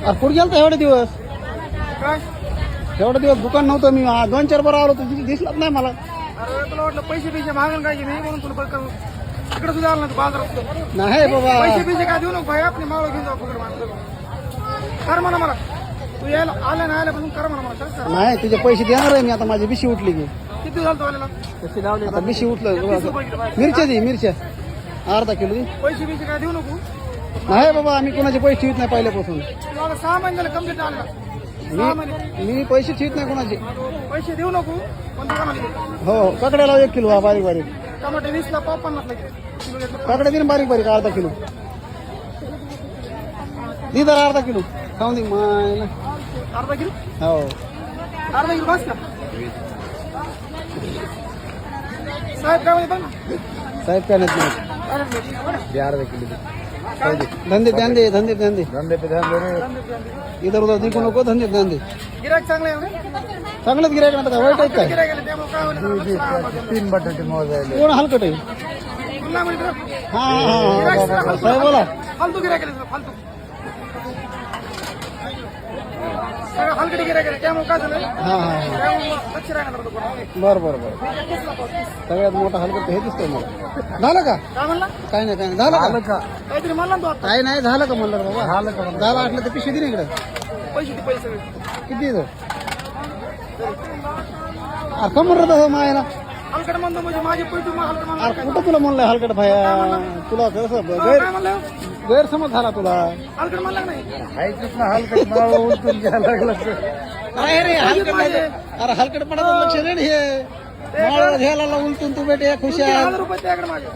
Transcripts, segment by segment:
अरे कुठे गेलता एवढे दिवस? काय एवढे दिवस दुकान नव्हतं मी 2-4 बार आलो तुझी दिसलाच नाही मला. अरे तुला वाटलं पैसे मागून काय की नाही म्हणून तुला बरं तिकडे सुद्धा आला ना तू बाजारात. नाही बाबा पैसे काय देऊ नको भाई आपली मावळ घेऊन जाऊ फुकट माणसं. कर म्हणा मला तू यायला आल्या ना आल्यापासून कर म्हणा मला कर. नाही तुझे पैसे देणार आहे मी आता. माझी बिशी उठली की किती झालं तू आलेला आता बिशी उठलं. मिरच्या दे मिरच्या अर्धा किलो दे. पैसे काय देऊ नको. नाही बाबा आम्ही कोणाचे पैसे ठेवत नाही पहिल्यापासून. तुला 6 महिने झाले कम्प्लीट आलेला 6 महिने मी पैसे ठेवत नाही कोणाचे. पैसे देऊ नको पण दुकानात घे. हो काकड्याला 1 किलो हा बारीक बारीक. टमाटे 20ला पाव 50ला किलो घेतलं. काकड्या दे ना बारीक बारीक अर्धा किलो दे जरा अर्धा किलो खाऊन दे मायला. अर्धा किलो हो बस का साहेब काय म्हणते बघ ना. साहेब काय नाही दे अर्धा किलो दे. धंदे ध्यान दे धंदे ध्यान दे. धंदे पे ध्यान दे. इधर उधर दिखू नको. धंदे ध्यान दे. गिरायक चांगलं आहे चांगलंच गिरायक ना काय वाईट आहे काय? गिरायक आले त्यामुळे काय होईल 3 बटाटे मोजायले. कोण हलकट आहे? तुला म्हणतो हा हा साहेब बोला. फालतू गिरायक आले फालतू सगळं हलकटी गिरायक आले त्यामुळे काय झालं हा हा त्यामुळे लक्ष राहणार दुकानात. बरं बरं बरं. सगळ्यात मोठा हलकट हे दिसतंय मला. झालं का? काय म्हणला काय नाही काय नाही. झालं का? काहीतरी म्हणला ना तू आता काय नाही झालं का म्हणलं बाबा? झालं का? झालं असलं तर पिशवी दे ना इकडे. पैसे दे पैसे सगळे किती येतं? अरे का म्हणत तसं मायला? हलकट म्हणतो म्हणजे माझे पैसे मला हलकट म्हणला अरे कुठं तुला म्हणलंय हलकट भाया? तुला कसं काय म्हणलं गैरसमज झाला तुला. हलकट म्हणला नाही हलकट मला उलटून घ्यायला लागलं. अरे हलकट नाही. अरे हलकटपणाचं लक्ष नाही हे. माळ घ्यायला उलटून तू बेटे खुश आहे. 1000 रुपये त्याकडे माझे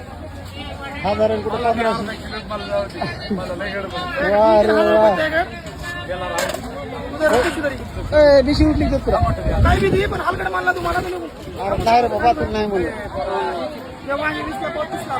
1000 कुठं 1500. 1000 रुपये त्याकडे ए बिशी उठली का तुला? काय बी दे पण हलकट मानला तू मला अरे काय रे बाबा तू नाही म्हणलं. तेव्हा 20ला 35ला